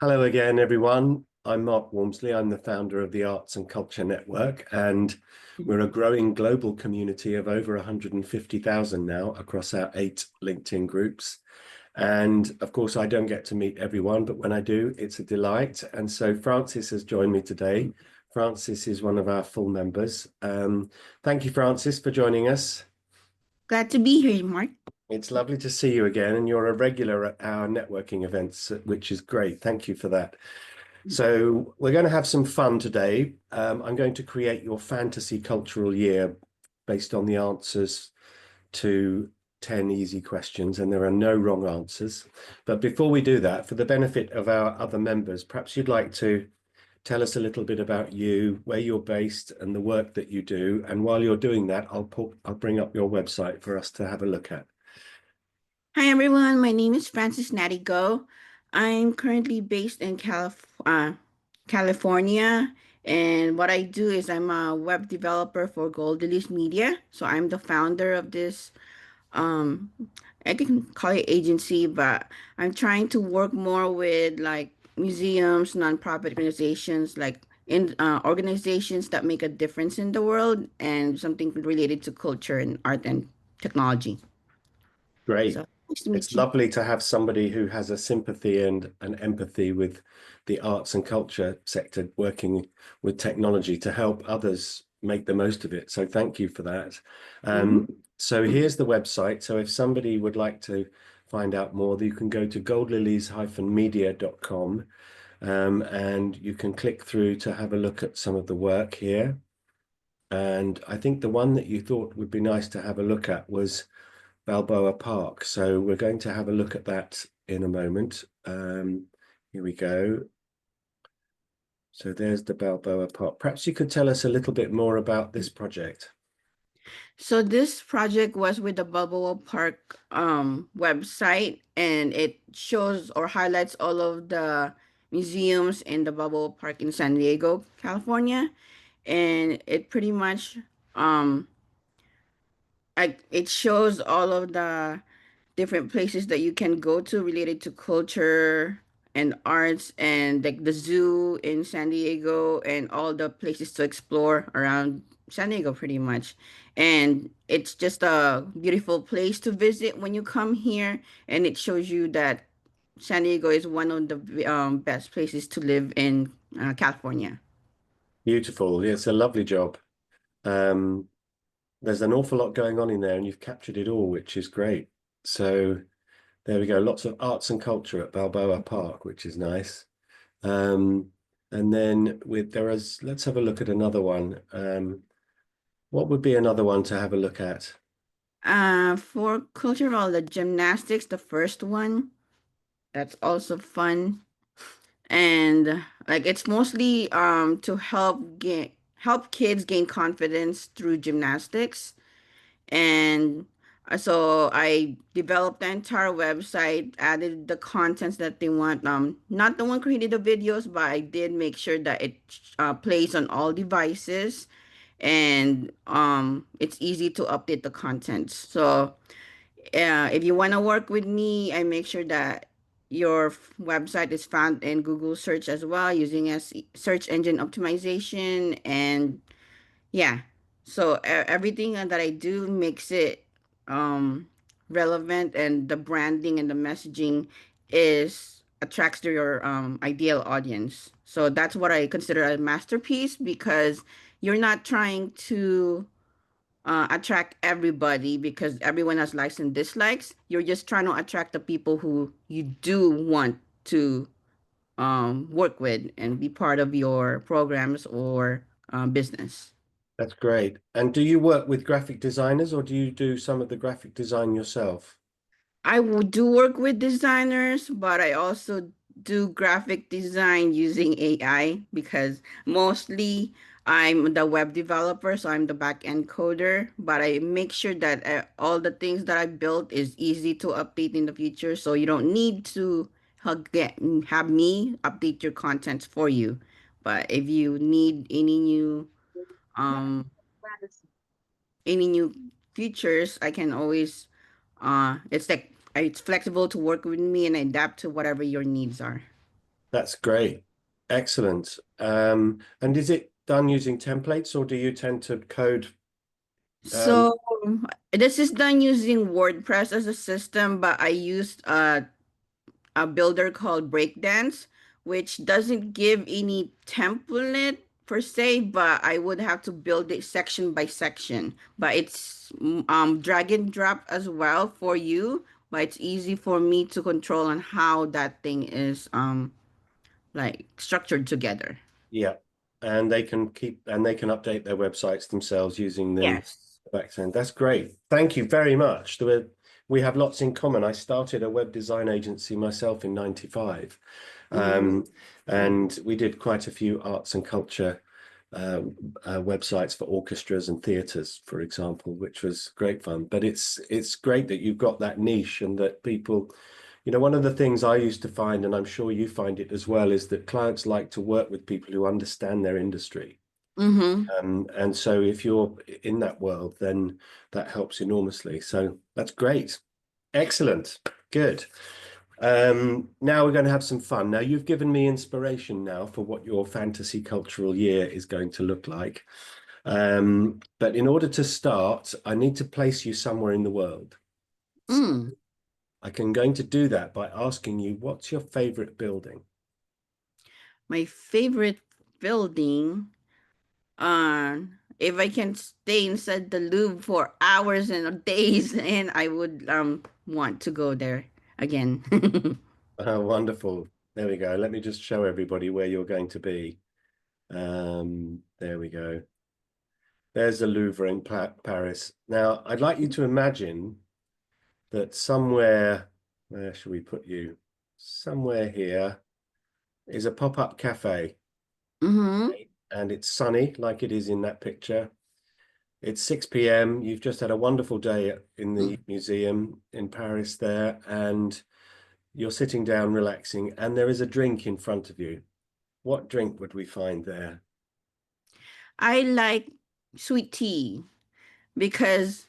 Hello again, everyone. I'm Mark Walmsley. I'm the founder of the Arts and Culture Network, and we're a growing global community of over 150,000 now across our 8 LinkedIn groups. And of course, I don't get to meet everyone, but when I do, it's a delight. And so Francis has joined me today. Francis is one of our full members. Thank you, Francis, for joining us. Glad to be here, Mark. It's lovely to see you again, and you're a regular at our networking events, which is great. Thank you for that. So we're going to have some fun today. I'm going to create your fantasy cultural year based on the answers to 10 easy questions, and there are no wrong answers. But before we do that, for the benefit of our other members, perhaps you'd like to tell us a little bit about you, where you're based, and the work that you do. And while you're doing that, I'll bring up your website for us to have a look at. Hi, everyone. My name is Francis Naty Go. I'm currently based in California, and what I do is I'm a web developer for Gold Release Media. So I'm the founder of this, um, I can call it agency, but I'm trying to work more with like museums, nonprofit organizations, like in organizations that make a difference in the world, and something related to culture and art and technology. Great. So nice to It's meet you. lovely to have somebody who has a sympathy and an empathy with the arts and culture sector working with technology to help others make the most of it. So thank you for that. Mhm. So here's the website. So if somebody would like to find out more, you can go to goldlilies-media.com, and you can click through to have a look at some of the work here. And I think the one that you thought would be nice to have a look at was Balboa Park. So we're going to have a look at that in a moment. Here we go. So there's the Balboa Park. Perhaps you could tell us a little bit more about this project. So this project was with the Balboa Park website, and it shows or highlights all of the museums in the Balboa Park in San Diego, California. And it pretty much um it shows all of the different places that you can go to related to culture and arts, and like the zoo in San Diego and all the places to explore around San Diego pretty much. And it's just a beautiful place to visit when you come here, and it shows you that San Diego is one of the best places to live in California. Beautiful. Yeah, it's a lovely job. Um, there's an awful lot going on in there, and you've captured it all, which is great. So there we go. Lots of arts and culture at Balboa Park, which is nice. Um, and then let's have a look at another one. What would be another one to have a look at? For cultural, the gymnastics, the first one, that's also fun. And like it's mostly to help kids gain confidence through gymnastics. And so I developed the entire website, added the contents that they want. Not the one created the videos, but I did make sure that it plays on all devices, and it's easy to update the contents. So if you want to work with me, I make sure that your website is found in Google search as well, using as search engine optimization. And yeah, so everything that I do makes it um relevant, and the branding and the messaging is attracts to your ideal audience. So that's what I consider a masterpiece, because you're not trying to attract everybody because everyone has likes and dislikes. You're just trying to attract the people who you do want to work with and be part of your programs or business. That's great. And do you work with graphic designers or do you do some of the graphic design yourself? Do work with designers, but I also do graphic design using AI, because mostly I'm the web developer, so I'm the back end coder. But I make sure that all the things that I built is easy to update in the future, so you don't need to have me update your contents for you. But if you need um any new features, I can always it's like it's flexible to work with me and adapt to whatever your needs are. That's great. Excellent. And is it done using templates or do you tend to code? Um, So this is done using WordPress as a system, but I used a builder called Breakdance, which doesn't give any template per se, but I would have to build it section by section. But it's drag and drop as well for you, but it's easy for me to control on how that thing is like structured together. yeah. And they can update their websites themselves using the Yes. backend. That's great. Thank you very much. We have lots in common. I started a web design agency myself in 95. Mm-hmm. And we did quite a few arts and culture uh, websites for orchestras and theatres, for example, which was great fun. But it's great that you've got that niche and that people, one of the things I used to find, and I'm sure you find it as well, is that clients like to work with people who understand their industry. Mm-hmm. And so if you're in that world, then that helps enormously. So that's great. Excellent. Good. Now we're going to have some fun. Now you've given me inspiration now for what your fantasy cultural year is going to look like. But in order to start, I need to place you somewhere in the world. So Mm. I'm going to do that by asking you, what's your favorite building? My favorite building. If I can stay inside the Louvre for hours and days, and I would want to go there again. Oh, wonderful. There we go. Let me just show everybody where you're going to be. There we go. There's the Louvre in Paris. Now, I'd like you to imagine that somewhere, where should we put you? Somewhere here is a pop-up cafe, Mm-hmm. and it's sunny like it is in that picture. It's 6 p.m. You've just had a wonderful day in the museum in Paris there, and you're sitting down relaxing, and there is a drink in front of you. What drink would we find there? I like sweet tea because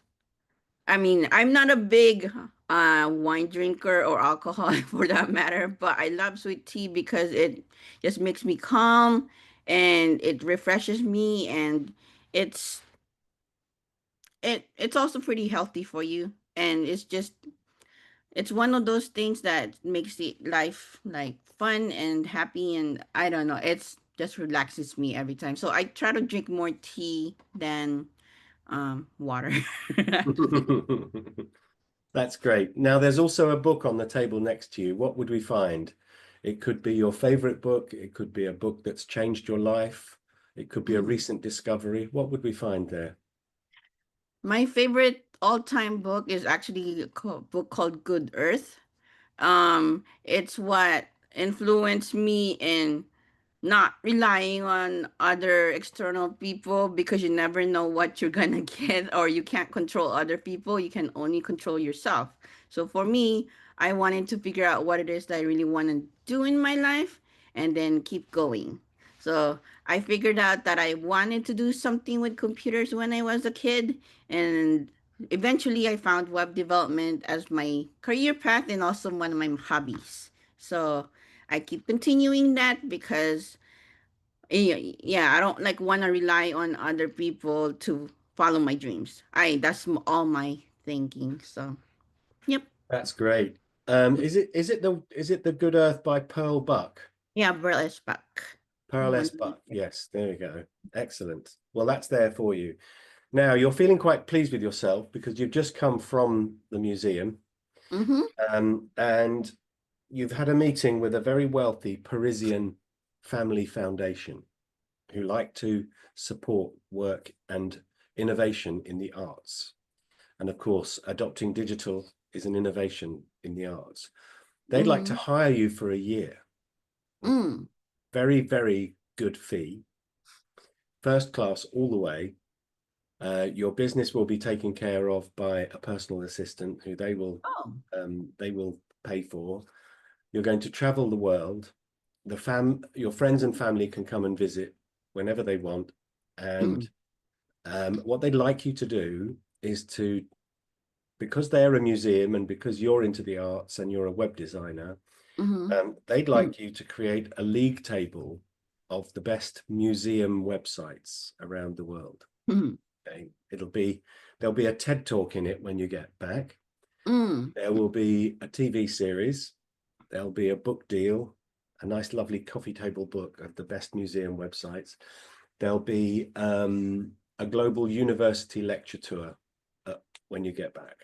I mean I'm not a big wine drinker or alcohol for that matter, but I love sweet tea because it just makes me calm and it refreshes me and it's it's also pretty healthy for you and it's one of those things that makes the life like fun and happy and I don't know, it's just relaxes me every time. So I try to drink more tea than water actually. That's great. Now, there's also a book on the table next to you. What would we find? It could be your favorite book. It could be a book that's changed your life. It could be a Mm. recent discovery. What would we find there? My favorite all-time book is actually a book called Good Earth. It's what influenced me in not relying on other external people because you never know what you're gonna get or you can't control other people. You can only control yourself. So for me, I wanted to figure out what it is that I really want to do in my life and then keep going. So I figured out that I wanted to do something with computers when I was a kid, and eventually I found web development as my career path and also one of my hobbies. So I keep continuing that because yeah, I don't like want to rely on other people to follow my dreams. All my thinking. So, yep. That's great. Is it the Good Earth by Pearl Buck? Yeah, Burlesque back. Pearl S. One. Buck. Yes, there we go. Excellent. Well, that's there for you. Now, you're feeling quite pleased with yourself because you've just come from the museum, Mm-hmm. and you've had a meeting with a very wealthy Parisian family foundation who like to support work and innovation in the arts. And of course, adopting digital is an innovation in the arts. They'd like to Mm-hmm. hire you for a year. Mm. Very, very good fee, first class all the way. Your business will be taken care of by a personal assistant who Oh. they will pay for. You're going to travel the world. Your friends and family can come and visit whenever they want. Mm. And what they'd like you to do is because they're a museum and because you're into the arts and you're a web designer, They'd like you to create a league table of the best museum websites around the world. Okay. There'll be a TED talk in it when you get back. There will be a TV series. There'll be a book deal, a nice, lovely coffee table book of the best museum websites. There'll be a global university lecture tour when you get back.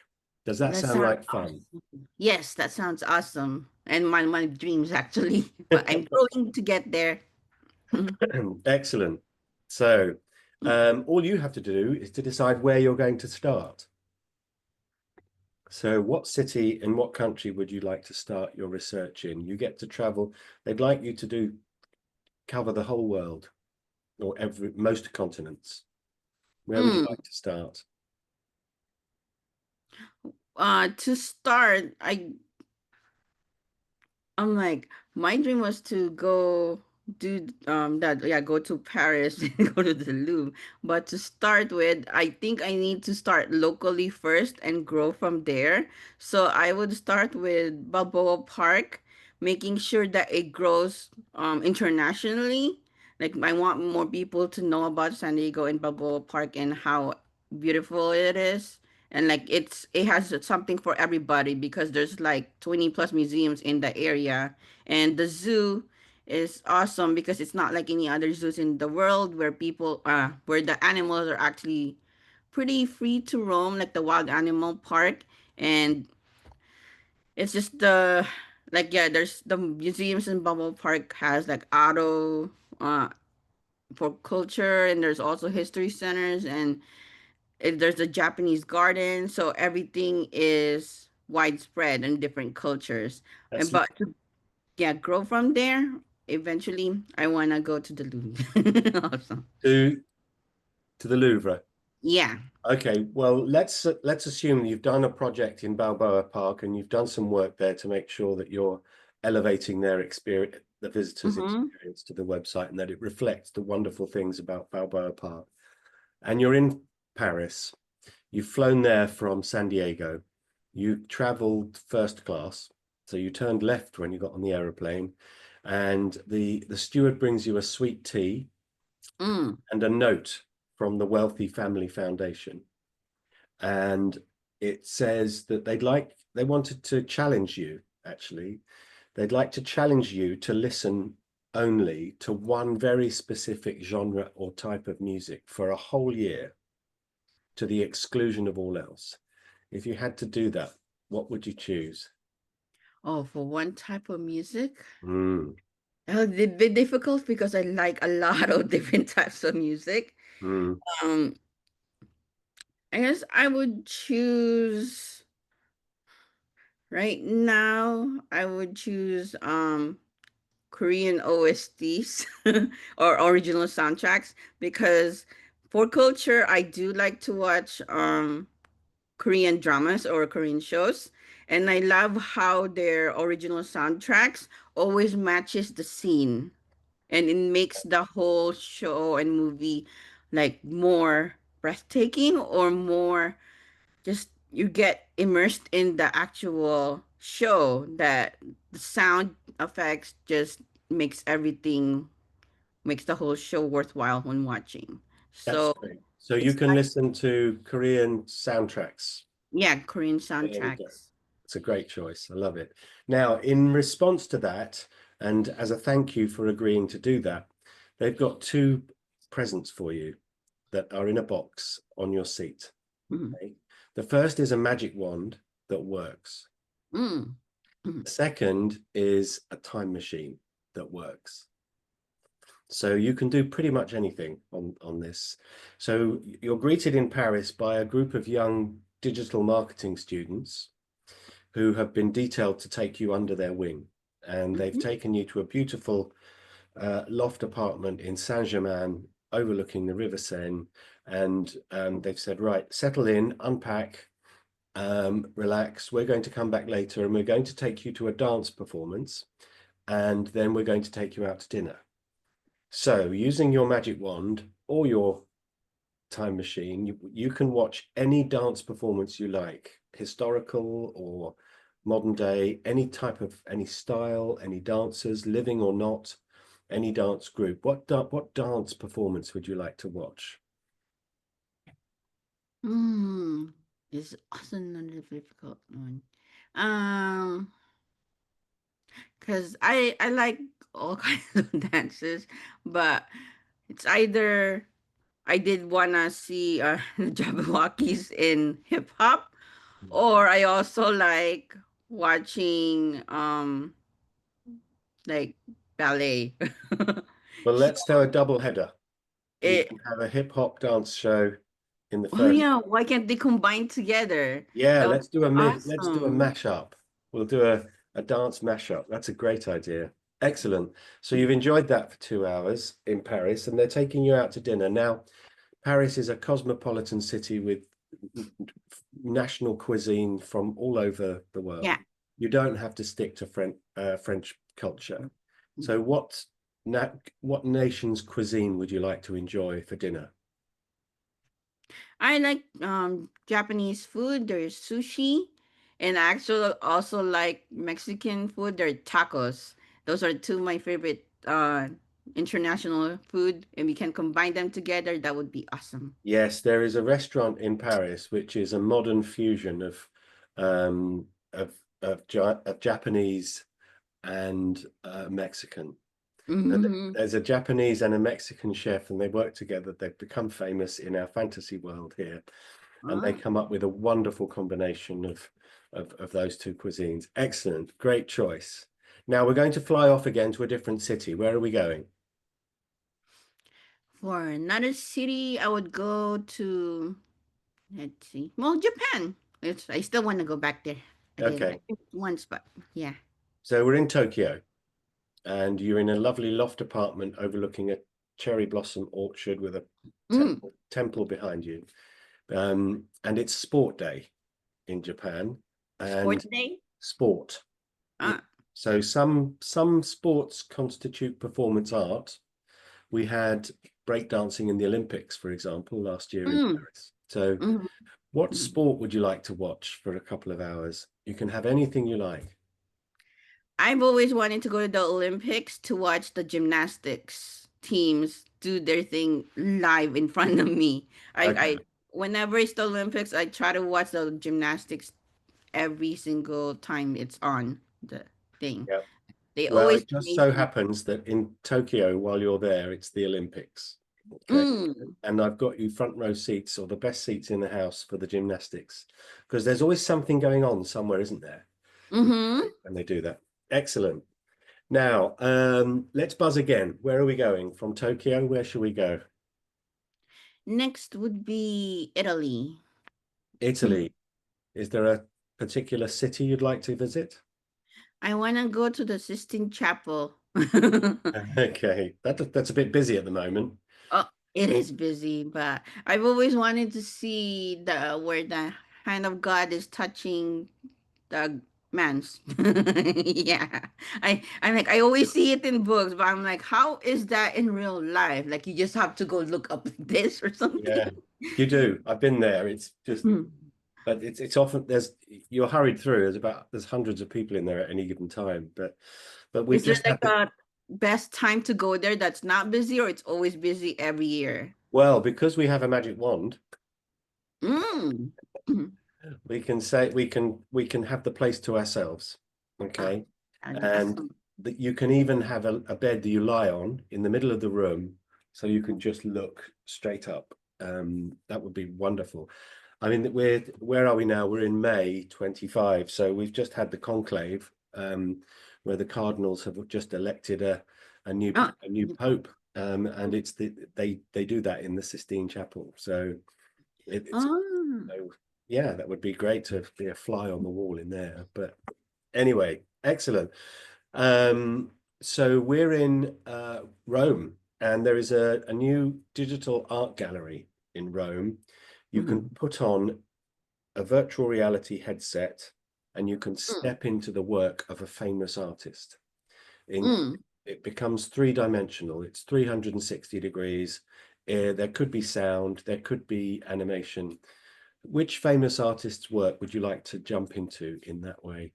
Does that sound like fun? Awesome. Yes, that sounds awesome. And my dreams actually, but I'm going to get there. Excellent. So all you have to do is to decide where you're going to start. So what city and what country would you like to start your research in? You get to travel. They'd like you to cover the whole world or most continents. Where would you like to start? To start, I'm like, my dream was to go do that, yeah, go to Paris and go to the Louvre. But to start with, I think I need to start locally first and grow from there. So I would start with Balboa Park, making sure that it grows internationally. Like I want more people to know about San Diego and Balboa Park and how beautiful it is. And like it has something for everybody because there's like 20 plus museums in the area, and the zoo is awesome because it's not like any other zoos in the world where where the animals are actually pretty free to roam, like the wild animal park. And it's just there's the museums in Bubble Park has like auto uh for culture, and there's also history centers, and there's a Japanese garden, so everything is widespread in different cultures. And That's but to grow from there, eventually I wanna go to the Louvre. Awesome. to the Louvre. Yeah. Okay, well, let's assume you've done a project in Balboa Park and you've done some work there to make sure that you're elevating their experience, the visitors' Mm-hmm. experience to the website, and that it reflects the wonderful things about Balboa Park. And you're in Paris. You've flown there from San Diego. You traveled first class, so you turned left when you got on the aeroplane, and the steward brings you a sweet tea and a note from the Wealthy Family Foundation. And it says that they wanted to challenge you, actually. They'd like to challenge you to listen only to one very specific genre or type of music for a whole year, to the exclusion of all else. If you had to do that, what would you choose? Oh, for one type of music? Mm, Oh, it's a bit difficult because I like a lot of different types of music. mm. Um, I guess I would choose right now, I would choose Korean OSTs or original soundtracks because for culture, I do like to watch Korean dramas or Korean shows, and I love how their original soundtracks always matches the scene, and it makes the whole show and movie like more breathtaking or more just you get immersed in the actual show, that the sound effects just makes everything makes the whole show worthwhile when watching. That's So great. So you it's can like, listen to Korean soundtracks. yeah, Korean There you go. soundtracks. It's a great choice. I love it. Now, in response to that, and as a thank you for agreeing to do that, they've got two presents for you that are in a box on your seat. Mm, Okay? The first is a magic wand that works. mm, mm, The second is a time machine that works. So you can do pretty much anything on this. So you're greeted in Paris by a group of young digital marketing students who have been detailed to take you under their wing. And they've mhm. taken you to a beautiful loft apartment in Saint-Germain overlooking the River Seine. And they've said, right, settle in, unpack, relax. We're going to come back later and we're going to take you to a dance performance. And then we're going to take you out to dinner. So using your magic wand or your time machine, you can watch any dance performance you like, historical or modern day, any type of, any style, any dancers, living or not, any dance group. What dance performance would you like to watch? Hmm. It's also not a difficult one. Um, because I like all kinds of dances, but it's either I did wanna see the Jabberwockies in hip hop, or I also like watching like ballet. Well, So let's do a double header. We it can have a hip hop dance show in the oh first. yeah, why can't they combine together? Yeah, That would be let's do a awesome. mashup. We'll do a dance mashup. That's a great idea. Excellent. So you've enjoyed that for 2 hours in Paris, and they're taking you out to dinner. Now, Paris is a cosmopolitan city with national cuisine from all over the world. Yeah. You don't have to stick to French culture. So what nation's cuisine would you like to enjoy for dinner? I like Japanese food. There's sushi, and I actually also like Mexican food. There are tacos. Those are two of my favorite international food, and we can combine them together. That would be awesome. Yes, there is a restaurant in Paris which is a modern fusion um, of Japanese and Mexican. Hmm. There's a Japanese and a Mexican chef, and they work together. They've become famous in our fantasy world here, and they Ah, come up with a wonderful combination of those two cuisines. Excellent, great choice. Now we're going to fly off again to a different city. Where are we going? for another city, I would go to, let's see, well, Japan. I still want to go back there again. I Okay, think once, but yeah. so we're in Tokyo, and you're in a lovely loft apartment overlooking a cherry blossom orchard with a Mm, temple behind you. And it's sport day in Japan, and sports day. sport. Yeah. Ah, So some sports constitute performance art. We had breakdancing in the Olympics, for example, last year in mm, Paris. So mm. what sport would you like to watch for a couple of hours? You can have anything you like. I've always wanted to go to the Olympics to watch the gymnastics teams do their thing live in front of me. Okay. I whenever it's the Olympics, I try to watch the gymnastics every single time it's on the thing. Yeah. They Well, always it just amaze so me. happens that in Tokyo, while you're there, it's the Olympics. Okay. Mm, And I've got you front row seats or the best seats in the house for the gymnastics because there's always something going on somewhere, isn't there? mm-hmm. And they do that. Excellent. Now, let's buzz again. Where are we going? From Tokyo, where should we go? Next would be Italy. Italy. Is there a particular city you'd like to visit? I want to go to the Sistine Chapel. Okay, that's a bit busy at the moment. Oh, it is busy, but I've always wanted to see the where the hand of God is touching the man's. Yeah. I'm like I always see it in books, but I'm like, how is that in real life? Like you just have to go look up this or something. Yeah, you do. I've been there. It's just, Hmm. but it's often you're hurried through. There's hundreds of people in there at any given time. But we've Is there just like had the a best time to go there that's not busy or it's always busy every year? well, because we have a magic wand, Mm. we can say we can have the place to ourselves. Ah, Okay. that'd be And awesome. that you can even have a bed that you lie on in the middle of the room so you can just look straight up. That would be wonderful. I mean, where are we now? We're in May 25, so we've just had the conclave, where the cardinals have just elected a new Oh, a new pope, and they do that in the Sistine Chapel. So it's oh. so, yeah, that would be great to be a fly on the wall in there. But anyway, excellent. Um, so we're in Rome, and there is a new digital art gallery in Rome. You can Mhm. put on a virtual reality headset and you can Mm, step into the work of a famous artist. In mm. it becomes three-dimensional. It's 360 degrees. There could be sound, there could be animation. Which famous artist's work would you like to jump into in that way?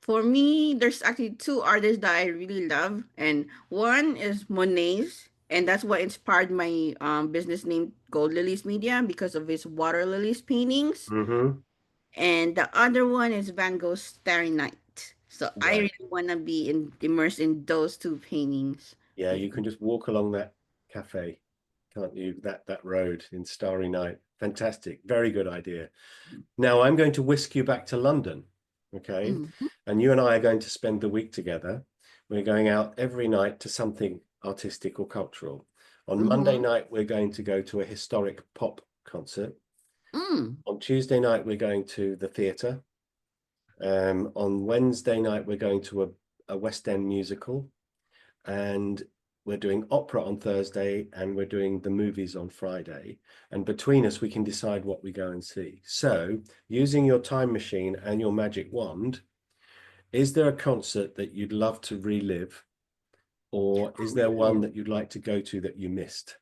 For me, there's actually two artists that I really love, and one is Monet's, and that's what inspired my business name Gold Lilies Media because of his water lilies paintings. Mm-hmm. And the other one is Van Gogh's Starry Night. So I Right. really want to be immersed in those two paintings. Yeah, Yeah. you can just walk along that cafe, can't you? That road in Starry Night. Fantastic. Very good idea. Now I'm going to whisk you back to London, okay? Mhm. And you and I are going to spend the week together. We're going out every night to something artistic or cultural. On Monday Mhm. night, we're going to go to a historic pop concert. Mm. On Tuesday night, we're going to the theatre. On Wednesday night, we're going to a West End musical. And we're doing opera on Thursday and we're doing the movies on Friday. And between us, we can decide what we go and see. So, using your time machine and your magic wand, is there a concert that you'd love to relive? Or is there one that you'd like to go to that you missed?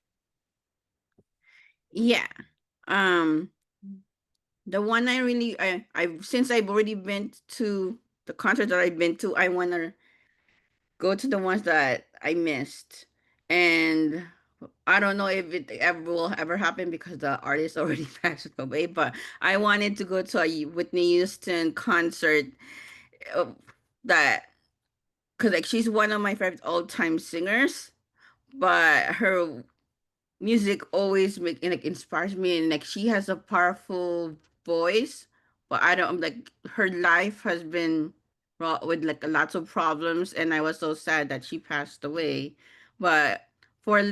Yeah. Um, the one I since I've already been to the concert that I've been to, I wanna go to the ones that I missed. And I don't know if it ever will ever happen because the artist already passed away, but I wanted to go to a Whitney Houston concert uh, that because like she's one of my favorite all-time singers, but her music always like inspires me, and like she has a powerful voice, but I don't like her life has been wrought with like lots of problems, and I was so sad that she passed away. But for a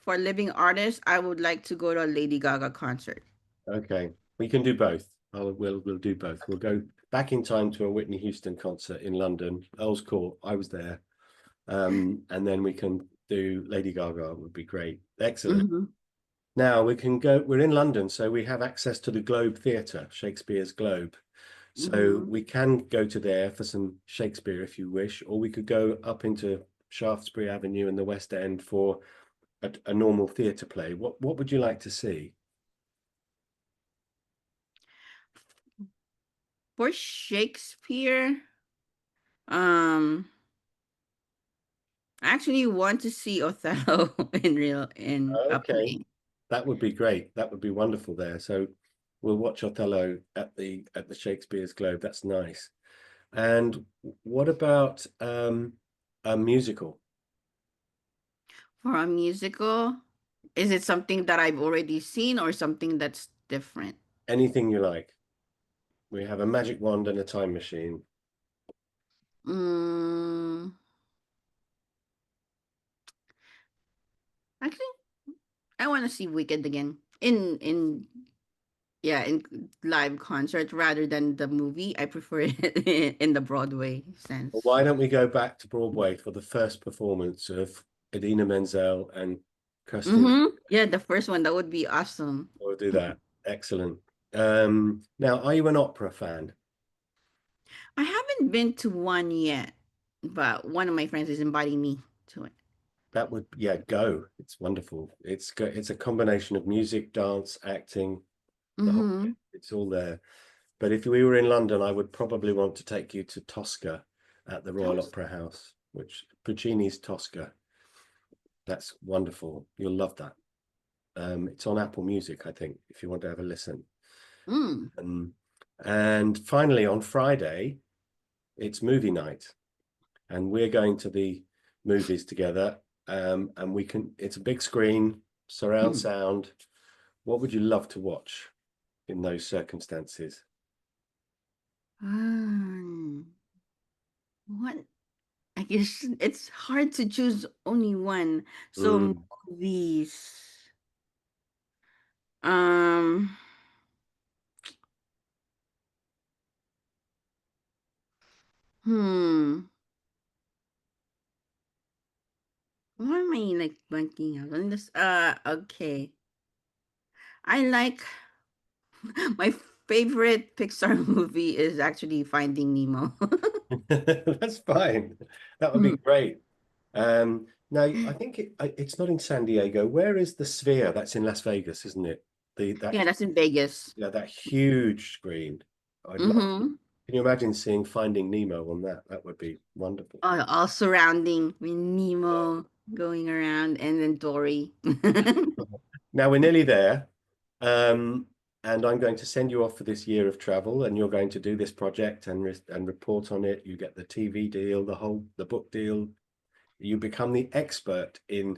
for a living artist, I would like to go to a Lady Gaga concert. Okay, we can do both. We'll do both. We'll go back in time to a Whitney Houston concert in London, Earl's Court. I was there. And then we can do Lady Gaga, would be great. Excellent. Hmm. Now we can go, we're in London, so we have access to the Globe Theatre, Shakespeare's Globe. So Hmm. we can go to there for some Shakespeare if you wish, or we could go up into Shaftesbury Avenue in the West End for a normal theatre play. What would you like to see? For Shakespeare, um, I actually want to see Othello in a Okay, play. that would be great. That would be wonderful there. So we'll watch Othello at the Shakespeare's Globe. That's nice. And what about a musical? For a musical, is it something that I've already seen or something that's different? Anything you like. We have a magic wand and a time machine. Mm, actually, I want to see Wicked again in live concert rather than the movie. I prefer it in the Broadway Well, sense. why don't we go back to Broadway for the first performance of Idina Menzel and Kirsten? Mm-hmm. Yeah, the first one that would be awesome. We'll do that. Excellent. Now, are you an opera fan? I haven't been to one yet, but one of my friends is inviting me to it. That would, yeah, go. It's wonderful. It's a combination of music, dance, acting, the whole Mm-hmm. bit. It's all there. But if we were in London, I would probably want to take you to Tosca at the Royal Opera House, which Puccini's Tosca. That's wonderful. You'll love that. It's on Apple Music, I think, if you want to have a listen. Mm. Um, and finally, on Friday, it's movie night, and we're going to the movies together. And it's a big screen, surround Hmm. sound. What would you love to watch in those circumstances? What? I guess it's hard to choose only one. So Mm. movies. Um, hmm. Why am I like blanking out on this? Okay. I like my favorite Pixar movie is actually Finding Nemo. That's fine. That would be Hmm. great. Now, I think it's not in San Diego. Where is the Sphere? That's in Las Vegas, isn't it? Yeah, that's in Vegas. That huge screen. I'd love to. Mm-hmm. Can you imagine seeing Finding Nemo on that? That would be wonderful. All surrounding with Nemo going around and then Dory. Now we're nearly there. And I'm going to send you off for this year of travel, and you're going to do this project and report on it. You get the TV deal, the book deal. You become the expert in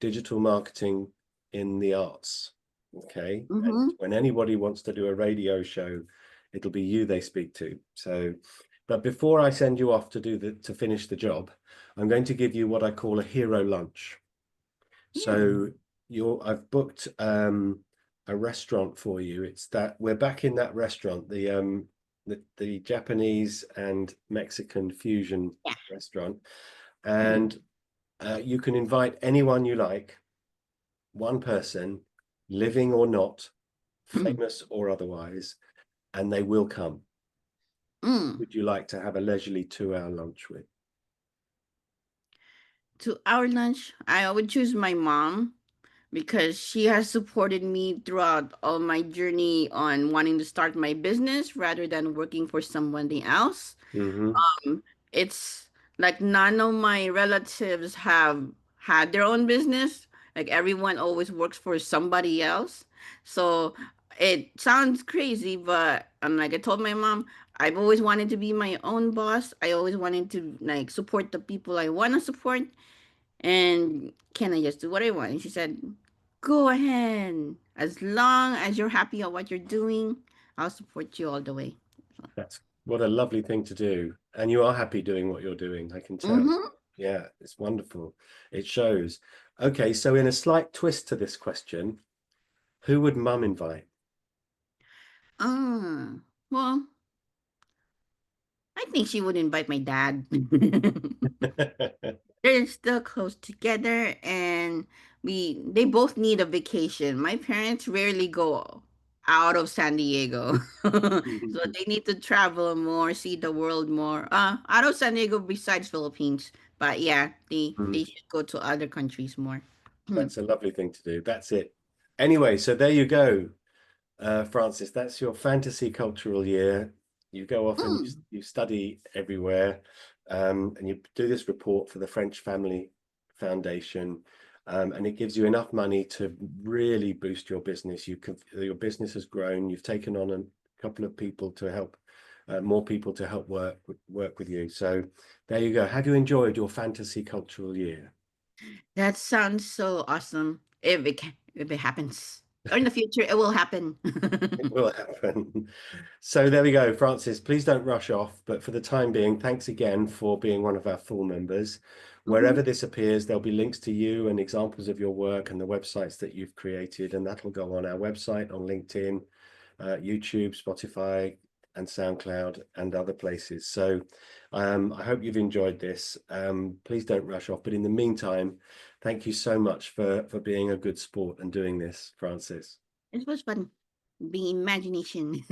digital marketing in the arts. Okay. And when anybody wants to do a radio show, it'll be you they speak to. So, but before I send you off to finish the job, I'm going to give you what I call a hero lunch. So I've booked a restaurant for you. It's that we're back in that restaurant, the Japanese and Mexican fusion restaurant, and you can invite anyone you like, one person, living or not, famous or otherwise, and they will come. Would you like to have a leisurely 2-hour lunch with? 2-hour lunch, I would choose my mom because she has supported me throughout all my journey on wanting to start my business rather than working for somebody else. It's like none of my relatives have had their own business. Like everyone always works for somebody else. So it sounds crazy, but like I told my mom, I've always wanted to be my own boss. I always wanted to like support the people I want to support. And can I just do what I want? And she said, go ahead. As long as you're happy at what you're doing, I'll support you all the way. That's what a lovely thing to do. And you are happy doing what you're doing, I can tell. Yeah, it's wonderful. It shows. Okay, so in a slight twist to this question, who would mum invite? Well, I think she would invite my dad. They're still close together and they both need a vacation. My parents rarely go out of San Diego. So they need to travel more, see the world more. Out of San Diego besides Philippines. But yeah, they should go to other countries more. That's a lovely thing to do. That's it. Anyway, so there you go, Francis. That's your fantasy cultural year. You go off and you study everywhere, and you do this report for the French Family Foundation, and it gives you enough money to really boost your business. Your business has grown. You've taken on a couple of people to help, more people to help work with you. So there you go. Have you enjoyed your fantasy cultural year? That sounds so awesome. If it happens. Or in the future, it will happen. It will happen. So there we go, Francis. Please don't rush off. But for the time being, thanks again for being one of our full members. Wherever this appears, there'll be links to you and examples of your work and the websites that you've created. And that'll go on our website, on LinkedIn, YouTube, Spotify, and SoundCloud, and other places. So I hope you've enjoyed this. Please don't rush off. But in the meantime, thank you so much for being a good sport and doing this, Francis. It was fun. Being imagination.